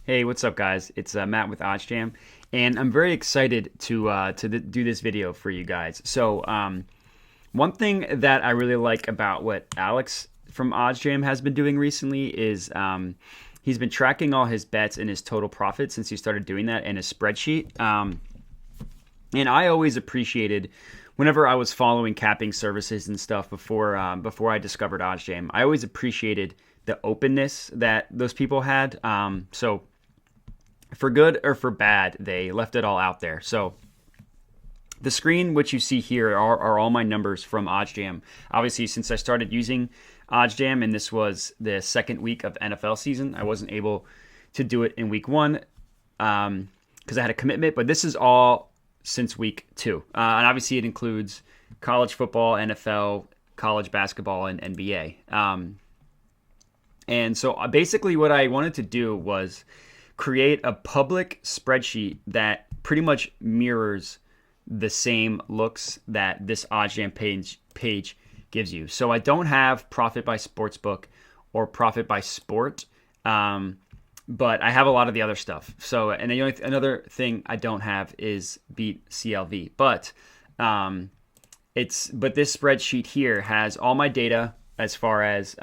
Hey, what's up, guys? It's Matt with OddsJam, and I'm very excited to do this video for you guys. One thing that I really like about what Alex from OddsJam has been doing recently is he's been tracking all his bets and his total profit since he started doing that in a spreadsheet. And I always appreciated whenever I was following capping services and stuff before I discovered OddsJam. I always appreciated the openness that those people had. So for good or for bad, they left it all out there. So the screen which you see here are all my numbers from OddsJam. Obviously, since I started using OddsJam and this was the second week of NFL season, I wasn't able to do it in week one because I had a commitment. But this is all since week two, and obviously it includes college football, NFL, college basketball, and NBA. And so basically, what I wanted to do was create a public spreadsheet that pretty much mirrors the same looks that this OddsJam page gives you. So I don't have profit by sportsbook or profit by sport, but I have a lot of the other stuff. So, and another thing I don't have is beat CLV, but this spreadsheet here has all my data as far as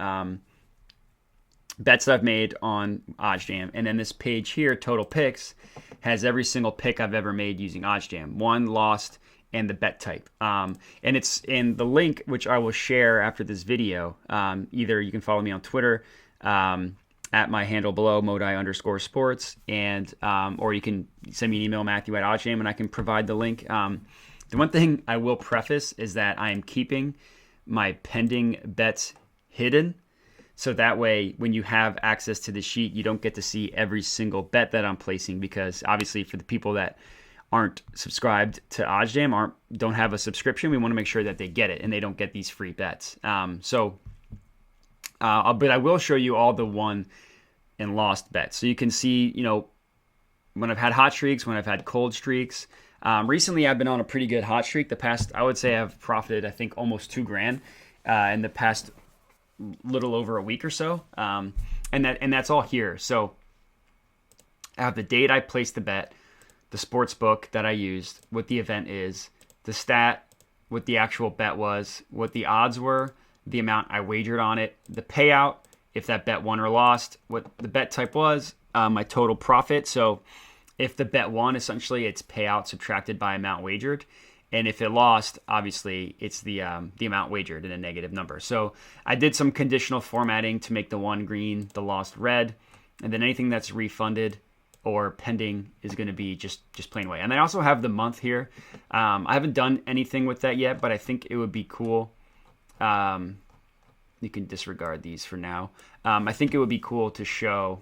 bets that I've made on OddsJam. And then this page here, total picks, has every single pick I've ever made using OddsJam. Won, lost, and the bet type. And it's in the link, which I will share after this video. Either you can follow me on Twitter at my handle below, Modi_sports, and or you can send me an email, Matthew at OddsJam, and I can provide the link. The one thing I will preface is that I am keeping my pending bets hidden. So that way, when you have access to the sheet, you don't get to see every single bet that I'm placing, because obviously for the people that aren't subscribed to OddsJam, don't have a subscription, we want to make sure that they get it and they don't get these free bets. But I will show you all the won and lost bets. So you can see, when I've had hot streaks, when I've had cold streaks. Recently, I've been on a pretty good hot streak. I would say I've profited, I think, almost $2,000 in the past little over a week or so, and that's all here. So I have the date I placed the bet, the sports book that I used, what the event is, the stat, what the actual bet was, what the odds were, the amount I wagered on it, the payout, if that bet won or lost, what the bet type was, my total profit. So if the bet won, essentially it's payout subtracted by amount wagered. And if it lost, obviously, it's the amount wagered in a negative number. So I did some conditional formatting to make the won green, the lost red, and then anything that's refunded or pending is going to be just plain white. And I also have the month here. I haven't done anything with that yet, but I think it would be cool. You can disregard these for now. I think it would be cool to show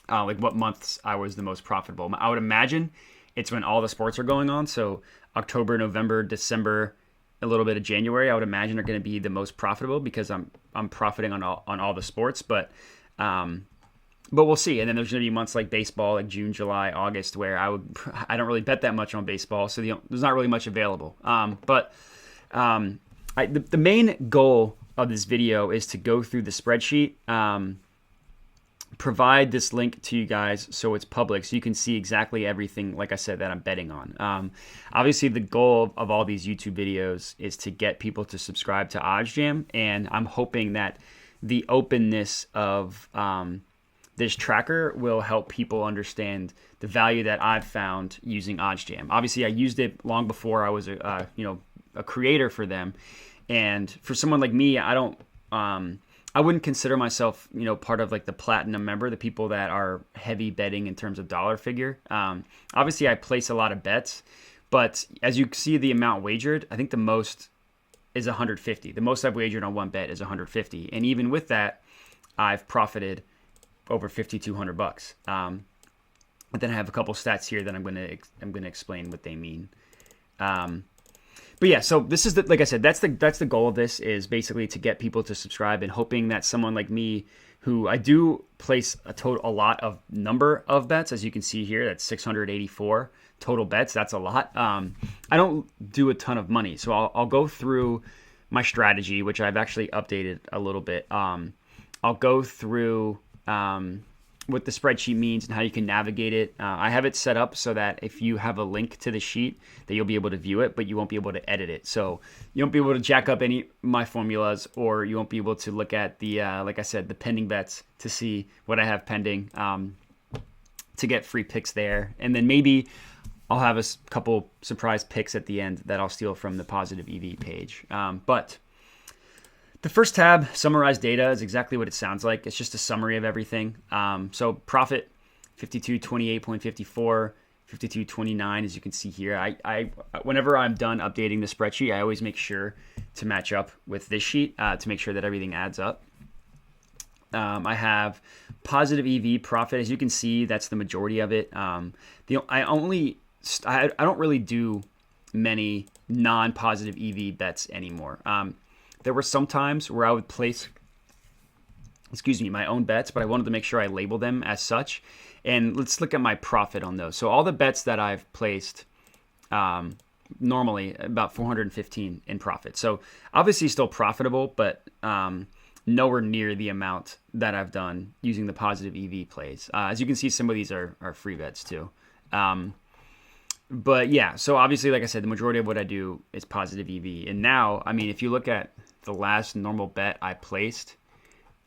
like what months I was the most profitable. I would imagine it's when all the sports are going on. So October, November, December, a little bit of January, I would imagine are going to be the most profitable because I'm profiting on all the sports. But we'll see. And then there's going to be months like baseball, like June, July, August, where I don't really bet that much on baseball, so there's not really much available. The main goal of this video is to go through the spreadsheet. Provide this link to you guys so it's public, so you can see exactly everything, like I said, that I'm betting on. Obviously, the goal of all these YouTube videos is to get people to subscribe to OddsJam, and I'm hoping that the openness of this tracker will help people understand the value that I've found using OddsJam. Obviously, I used it long before I was a creator for them, and for someone like me, I wouldn't consider myself, part of like the platinum member, the people that are heavy betting in terms of dollar figure. Obviously, I place a lot of bets, but as you see the amount wagered, I think the most is 150. The most I've wagered on one bet is 150, and even with that, I've profited over $5,200. But then I have a couple stats here that I'm gonna explain what they mean. But yeah, so this is like I said, that's the goal of this, is basically to get people to subscribe, and hoping that someone like me, who I do place a lot of number of bets, as you can see here, that's 684 total bets. That's a lot. I don't do a ton of money, so I'll go through my strategy, which I've actually updated a little bit. I'll go through what the spreadsheet means and how you can navigate it. I have it set up so that if you have a link to the sheet, that you'll be able to view it, but you won't be able to edit it. So you won't be able to jack up any my formulas, or you won't be able to look at the like I said, the pending bets to see what I have pending, to get free picks there. And then maybe I'll have a couple surprise picks at the end that I'll steal from the positive EV page. But the first tab, summarize data, is exactly what it sounds like. It's just a summary of everything. So profit, 5228.54, 5229, as you can see here. I whenever I'm done updating the spreadsheet, I always make sure to match up with this sheet to make sure that everything adds up. I have positive EV profit. As you can see, that's the majority of it. I don't really do many non-positive EV bets anymore. There were some times where I would place, my own bets, but I wanted to make sure I label them as such. And let's look at my profit on those. So all the bets that I've placed, normally about 415 in profit. So obviously still profitable, but nowhere near the amount that I've done using the positive EV plays. As you can see, some of these are free bets too. But yeah, so obviously, like I said, the majority of what I do is positive EV. And now, I mean, if you look at the last normal bet I placed,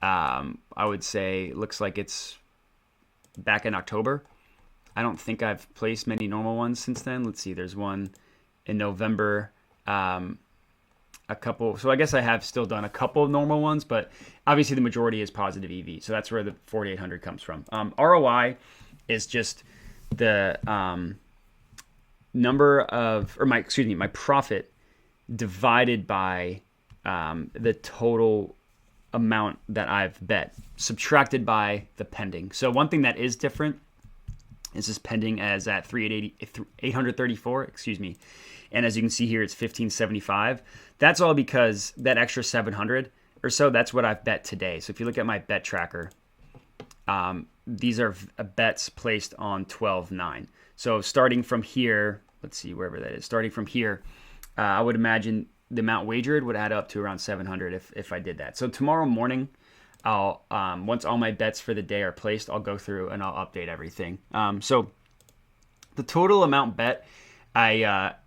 I would say it looks like it's back in October. I don't think I've placed many normal ones since then. Let's see, there's one in November, a couple. So I guess I have still done a couple of normal ones, but obviously the majority is positive EV. So that's where the 4,800 comes from. ROI is just the my profit divided by the total amount that I've bet, subtracted by the pending. So one thing that is different is this pending as at 834, and as you can see here, it's 1575. That's all because that extra 700 or so, that's what I've bet today. So if you look at my bet tracker, these are bets placed on 12/9. So starting from here, let's see, wherever that is, starting from here, I would imagine the amount wagered would add up to around 700 if I did that. So tomorrow morning, I'll once all my bets for the day are placed, I'll go through and I'll update everything. So the total amount bet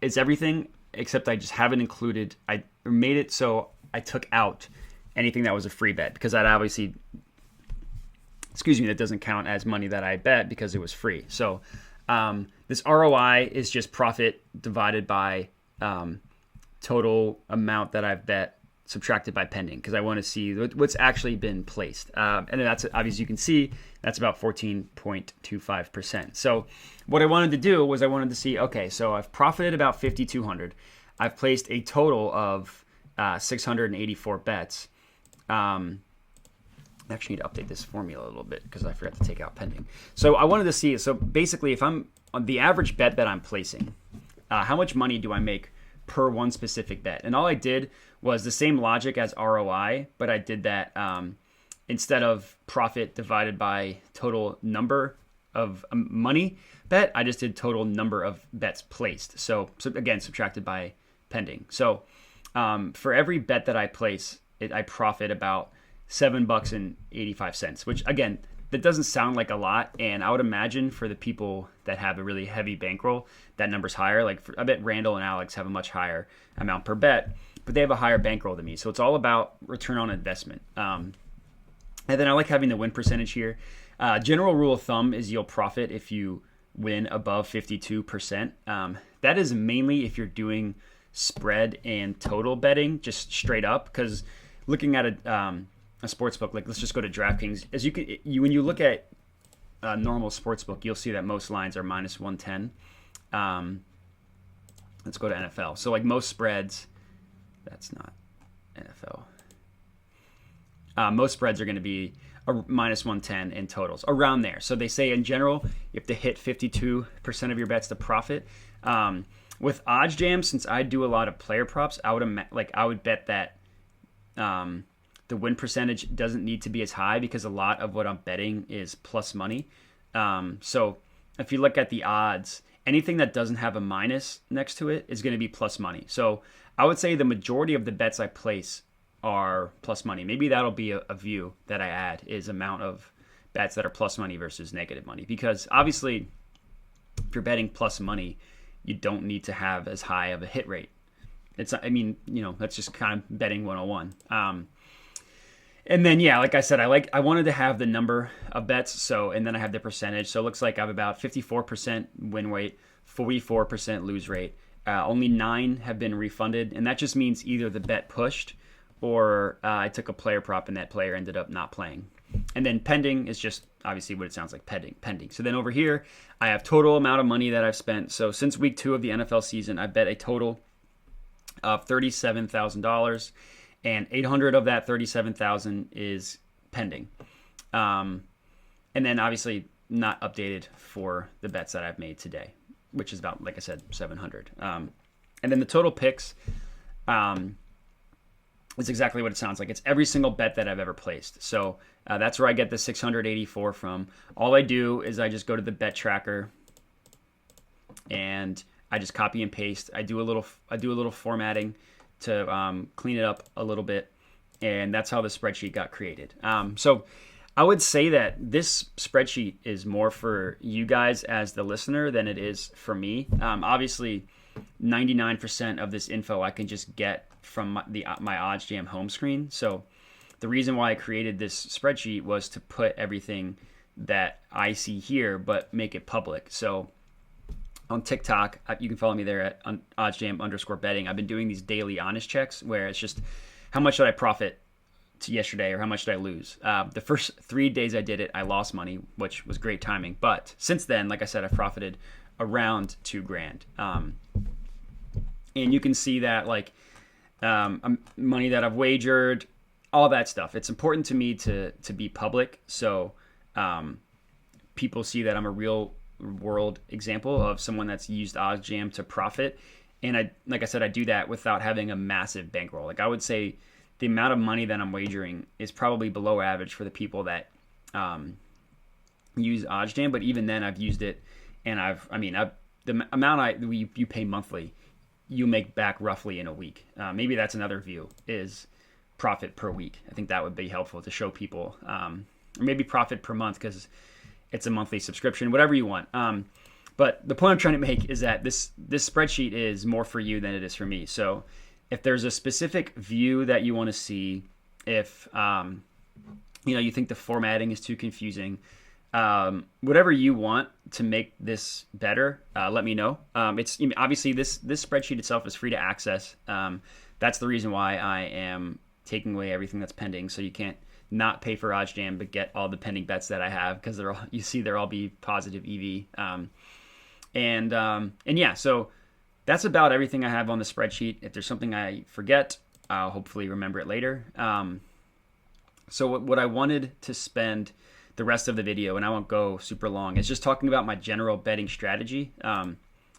is everything except I just haven't included. I made it so I took out anything that was a free bet, because that obviously, that doesn't count as money that I bet because it was free. So this ROI is just profit divided by total amount that I've bet subtracted by pending, because I want to see what's actually been placed. And that's, obviously you can see, that's about 14.25%. So what I wanted to do was I wanted to see, okay, so I've profited about 5,200. I've placed a total of 684 bets. I actually need to update this formula a little bit because I forgot to take out pending. So I wanted to see, so basically if I'm on the average bet that I'm placing, how much money do I make per one specific bet? And all I did was the same logic as ROI, but I did that instead of profit divided by total number of money bet, I just did total number of bets placed. So again, subtracted by pending. So for every bet that I place, I profit about $7.85, which again, that doesn't sound like a lot. And I would imagine for the people that have a really heavy bankroll, that number's higher. Like I bet Randall and Alex have a much higher amount per bet, but they have a higher bankroll than me. So it's all about return on investment. And then I like having the win percentage here. General rule of thumb is you'll profit if you win above 52%. That is mainly if you're doing spread and total betting, just straight up. Because looking at a sports book, like let's just go to DraftKings. As when you look at a normal sports book, you'll see that most lines are minus 110. Let's go to NFL. So like most spreads, that's not NFL. Most spreads are going to be a minus 110 in totals, around there. So they say in general, you have to hit 52% of your bets to profit. With OddsJam, since I do a lot of player props, I would bet that the win percentage doesn't need to be as high because a lot of what I'm betting is plus money. So if you look at the odds, anything that doesn't have a minus next to it is going to be plus money. So I would say the majority of the bets I place are plus money. Maybe that'll be a view that I add, is amount of bets that are plus money versus negative money, because obviously if you're betting plus money, you don't need to have as high of a hit rate. That's just kind of betting 101. And then, yeah, like I said, I wanted to have the number of bets. And then I have the percentage. So it looks like I have about 54% win rate, 44% lose rate. Only 9 have been refunded. And that just means either the bet pushed or I took a player prop and that player ended up not playing. And then pending is just obviously what it sounds like, pending. So then over here, I have total amount of money that I've spent. So since week 2 of the NFL season, I bet a total of $37,000, and 800 of that 37,000 is pending. And then obviously not updated for the bets that I've made today, which is about, like I said, 700. And then the total picks is exactly what it sounds like. It's every single bet that I've ever placed. So that's where I get the 684 from. All I do is I just go to the bet tracker and I just copy and paste. I do a little formatting to clean it up a little bit, and that's how the spreadsheet got created. So I would say that this spreadsheet is more for you guys as the listener than it is for me. Obviously, 99% of this info I can just get from my OddsJam home screen. So the reason why I created this spreadsheet was to put everything that I see here, but make it public. So on TikTok, you can follow me there at OddsJam_betting. I've been doing these daily honest checks where it's just how much did I profit to yesterday or how much did I lose. The first 3 days I did it, I lost money, which was great timing. But since then, like I said, I've profited around $2,000. And you can see that money that I've wagered, all that stuff. It's important to me to be public, so people see that I'm a real world example of someone that's used OddsJam to profit. And like I said, I do that without having a massive bankroll. Like I would say the amount of money that I'm wagering is probably below average for the people that use OddsJam. But even then I've used it, and the amount you pay monthly, you make back roughly in a week. Maybe that's another view, is profit per week. I think that would be helpful to show people, or maybe profit per month, because it's a monthly subscription, whatever you want. But the point I'm trying to make is that this spreadsheet is more for you than it is for me. So if there's a specific view that you want to see, if you think the formatting is too confusing, whatever you want to make this better, let me know. Obviously this spreadsheet itself is free to access. That's the reason why I am taking away everything that's pending, so you can't not pay for OddsJam but get all the pending bets that I have, because they'll all be positive EV. And yeah, so that's about everything I have on the spreadsheet. If there's something I forget, I'll hopefully remember it later. So what I wanted to spend the rest of the video, and I won't go super long, is just talking about my general betting strategy.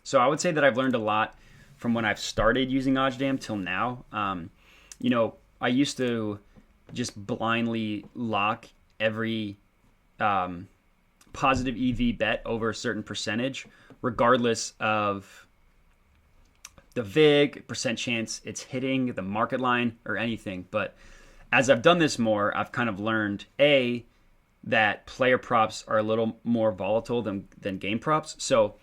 So I would say that I've learned a lot from when I've started using OddsJam till now. I used to just blindly lock every positive EV bet over a certain percentage, regardless of the VIG, percent chance it's hitting the market line or anything. But as I've done this more, I've kind of learned, that player props are a little more volatile than game props. So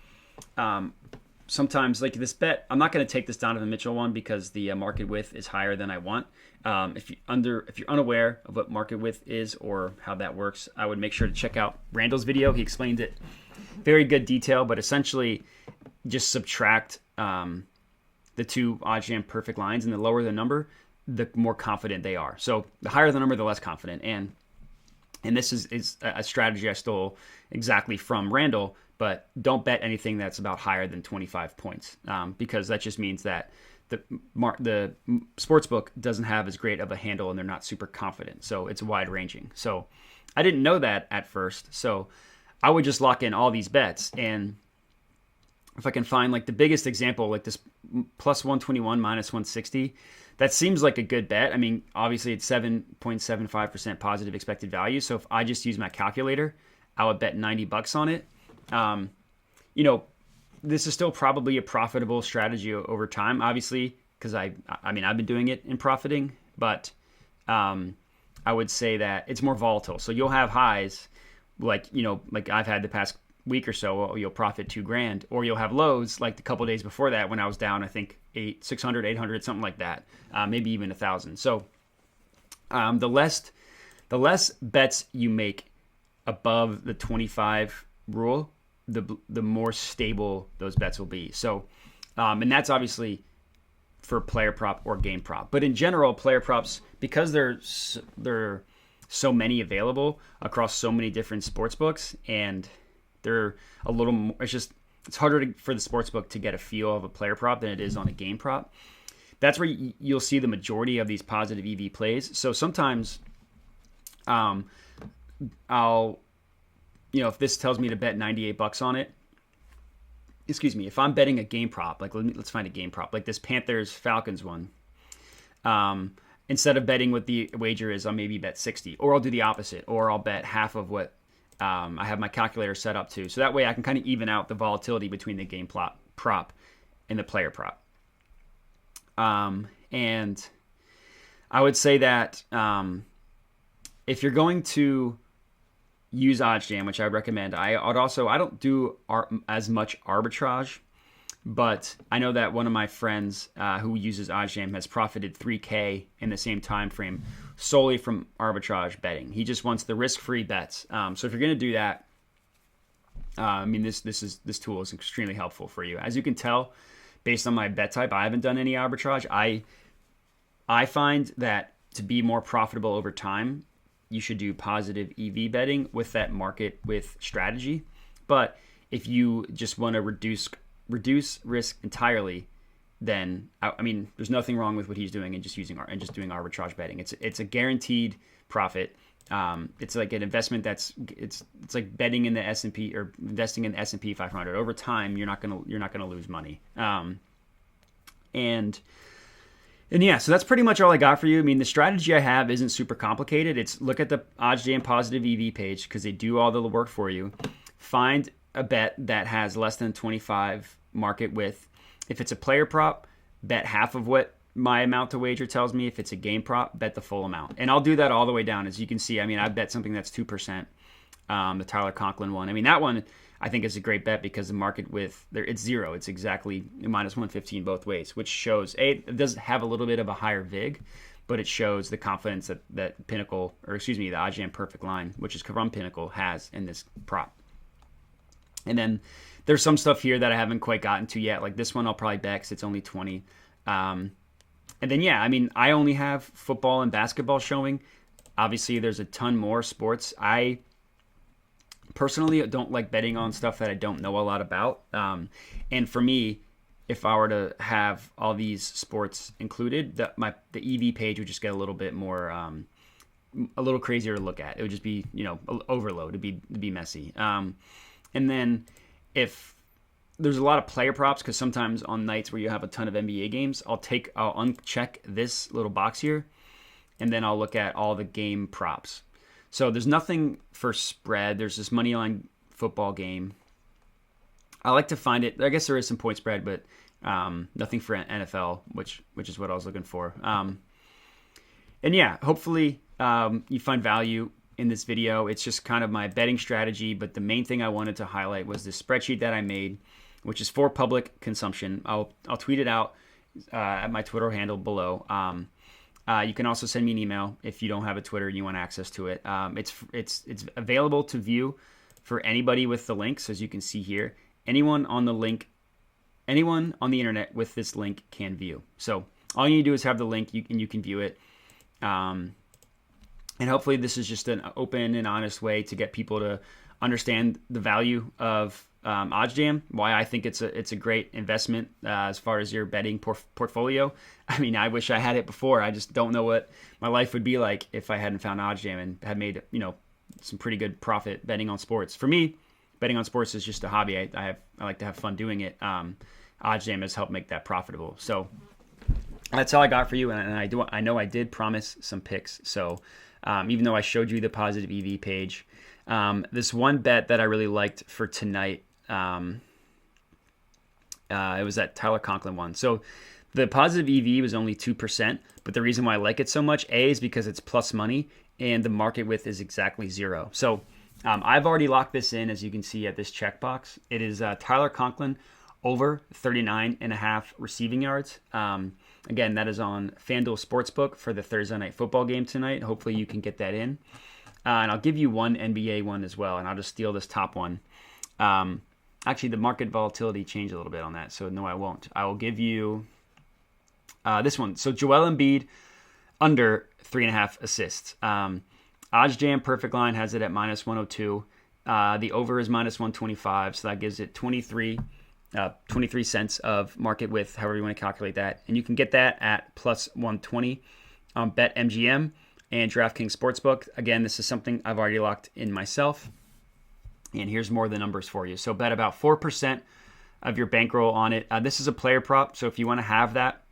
sometimes, like this bet, I'm not going to take this Donovan Mitchell one because the market width is higher than I want. If you're unaware of what market width is or how that works, I would make sure to check out Randall's video. He explained it very good detail, but essentially just subtract the two OddsJam perfect lines, and the lower the number, the more confident they are. So the higher the number, the less confident. And this is a strategy I stole exactly from Randall, but don't bet anything that's about higher than 25 points, because that just means that the sportsbook doesn't have as great of a handle and they're not super confident. So it's wide ranging. So I didn't know that at first. So I would just lock in all these bets. And if I can find like the biggest example, like this plus 121 minus 160, that seems like a good bet. I mean, obviously it's 7.75% positive expected value. So if I just use my calculator, I would bet $90 on it. This is still probably a profitable strategy over time, obviously, because I've been doing it and profiting, but I would say that it's more volatile. So you'll have highs like, like I've had the past week or so, you'll profit $2,000, or you'll have lows like the couple days before that when I was down, I think 600, 800, something like that, maybe even 1,000. So the less bets you make above the 25 rule, the more stable those bets will be. So, and that's obviously for player prop or game prop. But in general, player props, because there are so many available across so many different sports books, and they're a little more, it's harder for the sports book to get a feel of a player prop than it is on a game prop. That's where you'll see the majority of these positive EV plays. So sometimes I'll, if this tells me to bet $98 on it, if I'm betting a game prop, like let's find a game prop, like this Panthers Falcons one, instead of betting what the wager is, I'll maybe bet 60, or I'll do the opposite, or I'll bet half of what I have my calculator set up to. So that way I can kind of even out the volatility between the game prop and the player prop. And I would say that if you're going to use OddsJam, which I recommend, I don't do as much arbitrage, but I know that one of my friends who uses OddsJam has profited $3,000 in the same time frame solely from arbitrage betting. He just wants the risk-free bets. So if you're going to do that, this tool is extremely helpful for you. As you can tell, based on my bet type, I haven't done any arbitrage. I find that to be more profitable over time, you should do positive EV betting with that market with strategy. But if you just want to reduce risk entirely, then there's nothing wrong with what he's doing and just doing arbitrage betting. It's a guaranteed profit. It's like an investment it's like betting in the S&P or investing in the S&P 500. Over time, you're not gonna lose money. And yeah, so that's pretty much all I got for you. The strategy I have isn't super complicated. It's look at the OddsJam positive EV page because they do all the work for you. Find a bet that has less than 25 market width. If it's a player prop, bet half of what my amount to wager tells me. If it's a game prop, bet the full amount. And I'll do that all the way down. As you can see, I bet something that's 2%. The Tyler Conklin one. That one I think is a great bet because the market width there, it's zero. It's exactly minus 115 both ways, which shows it does have a little bit of a higher vig, but it shows the confidence that Pinnacle, the OddsJam perfect line, which is from Pinnacle, has in this prop. And then there's some stuff here that I haven't quite gotten to yet. Like this one I'll probably bet because it's only 20. And then, I only have football and basketball showing. Obviously, there's a ton more sports. I personally don't like betting on stuff that I don't know a lot about. And for me, if I were to have all these sports included, the EV page would just get a little bit more, a little crazier to look at. It would just be, overload. It'd be messy. And then if there's a lot of player props, because sometimes on nights where you have a ton of NBA games, I'll uncheck this little box here, and then I'll look at all the game props. So there's nothing for spread. There's this money line football game. I like to find it. I guess there is some point spread, but nothing for NFL, which is what I was looking for. And yeah, hopefully you find value in this video. It's just kind of my betting strategy, but the main thing I wanted to highlight was this spreadsheet that I made, which is for public consumption. I'll tweet it out at my Twitter handle below. You can also send me an email if you don't have a Twitter and you want access to it. It's available to view for anybody with the links, as you can see here. Anyone on the internet with this link can view. So all you need to do is have the link, and you can view it. And hopefully this is just an open and honest way to get people to understand the value of OddsJam, why I think it's a great investment as far as your betting portfolio. I wish I had it before. I just don't know what my life would be like if I hadn't found OddsJam and had made some pretty good profit betting on sports. For me, betting on sports is just a hobby. I like to have fun doing it. OddsJam has helped make that profitable. So that's all I got for you. And I know I did promise some picks. So even though I showed you the positive EV page, this one bet that I really liked for tonight, it was that Tyler Conklin one. So the positive EV was only 2%, but the reason why I like it so much, A, is because it's plus money, and the market width is exactly zero. So I've already locked this in, as you can see at this checkbox. It is Tyler Conklin over 39.5 receiving yards. Again, that is on FanDuel Sportsbook for the Thursday Night Football game tonight. Hopefully you can get that in. And I'll give you one NBA one as well, and I'll just steal this top one. Actually, the market volatility changed a little bit on that, so no, I won't. I will give you this one. So Joel Embiid under 3.5 assists. OddsJam Perfect Line has it at -102. The over is -125, so that gives it 23 cents of market width, however you want to calculate that. And you can get that at +120 on BetMGM and DraftKings Sportsbook. Again, this is something I've already locked in myself. And here's more of the numbers for you. So bet about 4% of your bankroll on it. This is a player prop, so if you want to have that,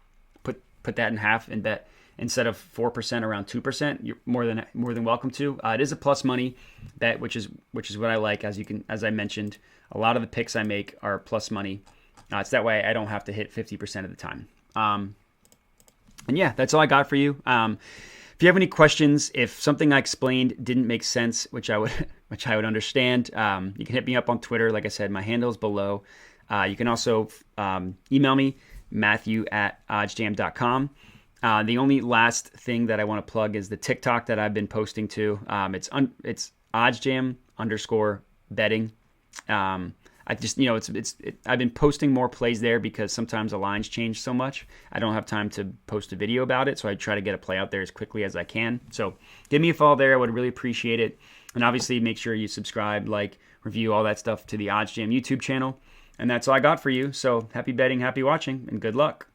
put that in half and bet instead of 4% around 2%. You're more than welcome to. It is a plus money bet, which is what I like. As I mentioned, a lot of the picks I make are plus money. It's that way I don't have to hit 50% of the time. And yeah, that's all I got for you. If you have any questions, if something I explained didn't make sense, which I would understand, you can hit me up on Twitter. Like I said, my handle is below. You can also email me, matthew@oddsjam.com. The only last thing that I want to plug is the TikTok that I've been posting to. It's OddsJam_betting. I just, I've been posting more plays there because sometimes the lines change so much. I don't have time to post a video about it, so I try to get a play out there as quickly as I can. So give me a follow there. I would really appreciate it. And obviously make sure you subscribe, like, review, all that stuff to the OddsJam YouTube channel. And that's all I got for you. So happy betting, happy watching, and good luck.